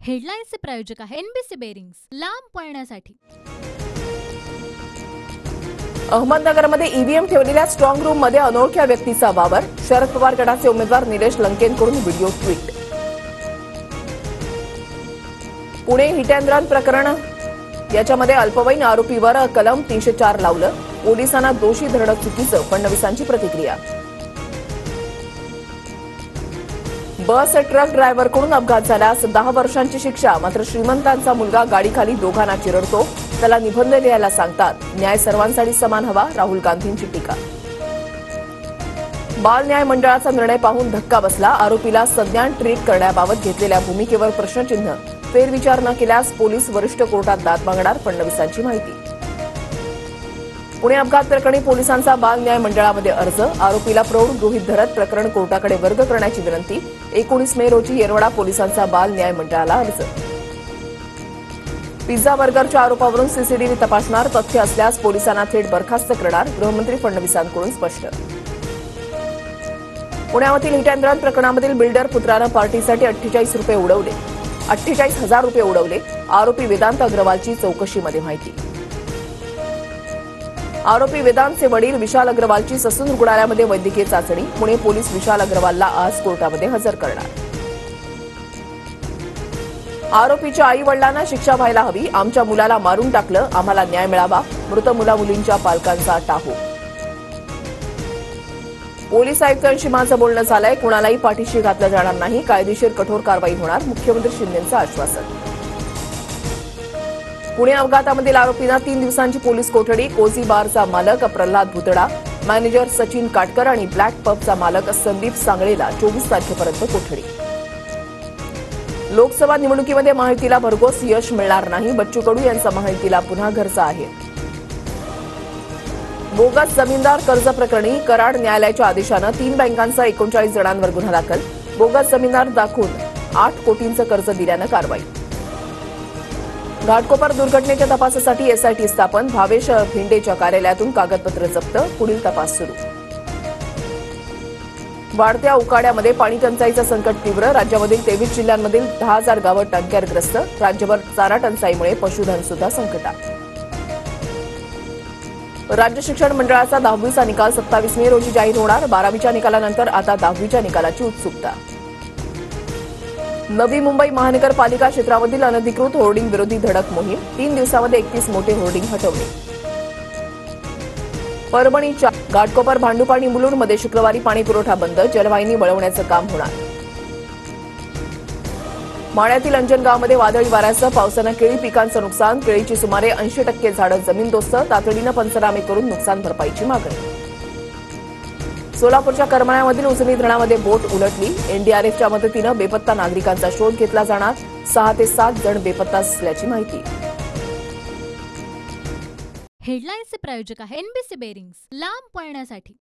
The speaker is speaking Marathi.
हेडलाईन्सचे प्रायोजक आहे एनबीसी बेरिंग्स, लांब पळण्यासाठी। अहमदनगरमध्ये ईव्हीएम ठेवलेल्या स्ट्रॉंग रूम मध्ये अनोळख्या व्यक्तीचा वावर। शरद पवार गटाचे उमेदवार निलेश लंकेंकडून video tweet. Pune hit and run प्रकरण, याच्यामध्ये अल्पवयीन आरोपीवर कलम 304 लावलं। पोलिसांना दोषी धरणं चुकीचं, फडणवीसांची प्रतिक्रिया। बस ट्रक ड्रायव्हरकडून अपघात झाल्यास 10 वर्षांची शिक्षा, मात्र श्रीमंतांचा मुलगा गाडीखाली दोघांना चिरडतो, त्याला निबंध लिहायला सांगतात। न्याय सर्वांसाठी समान हवा, राहुल गांधींची टीका। बाल न्याय मंडळाचा निर्णय पाहून धक्का बसला। आरोपीला संज्ञान ट्रीट करण्याबाबत घेतलेल्या भूमिकेवर प्रश्नचिन्ह। फेरविचार न केल्यास पोलीस वरिष्ठ कोर्टात दाद मागणार, फडणवीसांची माहिती। पुणे अपघात प्रकरणी पोलिसांचा बाल न्याय मंडळामध्ये अर्ज। आरोपीला प्रौढ गृहीत धरत प्रकरण कोर्टाकडे वर्ग करण्याची विनंती। 19 मे रोजी येरवडा पोलिसांचा बाल न्याय मंडळाला अर्ज। पिझ्झा बर्गरच्या आरोपावरून सीसीटीव्ही तपासणार, तथ्य असल्यास पोलिसांना थेट बरखास्त करणार, गृहमंत्री फडणवीसांकडून स्पष्ट। पुण्यातील हिट अँड रन प्रकरणामधील बिल्डर पुत्रानं पार्टीसाठी 48,000 रुपये उडवले। आरोपी वेदांत अग्रवालची चौकशीमध्ये माहिती। आरोपी वेदांतचे वडील विशाल अग्रवालची ससून रुग्णालयामध्ये वैद्यकीय चाचणी। पुणे पोलीस विशाल अग्रवालला आज कोर्टामध्ये हजर करणार। आरोपीच्या आई वडिलांना शिक्षा व्हायला हवी, आमच्या मुलाला मारून टाकलं, आम्हाला न्याय मिळावा, मृत मुला-मुलींच्या पालकांचा टाहो। पोलीस आयुक्तांशी माझं बोलणं झालंय, कुणालाही पाठीशी घातलं जाणार नाही, कायदेशीर कठोर कारवाई होणार, मुख्यमंत्री शिंदेंचं आश्वासन। पुणे अपघातामधील आरोपींना 3 दिवसांची पोलीस कोठडी। कोझी बारचा मालक प्रल्हाद भुतडा, मॅनेजर सचिन काटकर आणि ब्लॅक पबचा मालक संदीप सांगळेला 24 तारखेपर्यंत कोठडी। लोकसभा निवडणुकीमध्ये महायुतीला भरघोस यश मिळणार नाही, बच्चू कडू यांचा महायुतीला पुन्हा घरचा आहे। बोगस जमीनदार कर्ज प्रकरणी कराड न्यायालयाच्या आदेशानं 3 बँकांचा 39 जणांवर गुन्हा दाखल। बोगस जमीनदार दाखवून 8 कोटींचं कर्ज दिल्यानं कारवाई। घाटकोपर दुर्घटनेच्या तपासासाठी एसआयटी स्थापन। भावेश भिंडेच्या कार्यालयातून कागदपत्र जप्त, पुढील तपास सुरू। वाढत्या उकाड्यामध्ये पाणी टंचाईचं संकट तीव्र। राज्यामधील 23 जिल्ह्यांमधील 10,000 गावं टंचाईग्रस्त। राज्यभर चारा टंचाईमुळे पशुधन सुद्धा संकटात। राज्य शिक्षण मंडळाचा 10वीचा निकाल 27 मे रोजी जाहीर होणार। 12वीच्या निकालानंतर आता 10वीच्या निकालाची उत्सुकता। नवी मुंबई महानगरपालिका क्षेत्रामधील अनधिकृत होर्डिंग विरोधी धडक मोहीम। 3 दिवसामध्ये 31 मोठे होर्डिंग हटवले। परभणीच्या घाटकोपर, भांडूप आणि मुलुंडमध्ये शुक्रवारी पाणी पुरवठा बंद, जलवाहिनी वळवण्याचं काम होणार। माढ्यातील अंजनगावमध्ये वादळी वाऱ्यासह पावसानं केळी पिकांचं नुकसान। केळीची सुमारे 80% झाडं जमीनदोस्त, तातडीनं पंचनामे करून नुकसान भरपाईची मागणी। सोलापूरच्या करमाळ्यामधील उजनी धरणामध्ये बोट उलटली। एनडीआरएफच्या मदतीनं बेपत्ता नागरिकांचा शोध घेतला जाणार। 6 ते 7 जण बेपत्ता असल्याची माहिती। हेडलाईन्सचे प्रायोजक आहे एनबीसी बेरिंग्स, लांब पळण्यासाठी।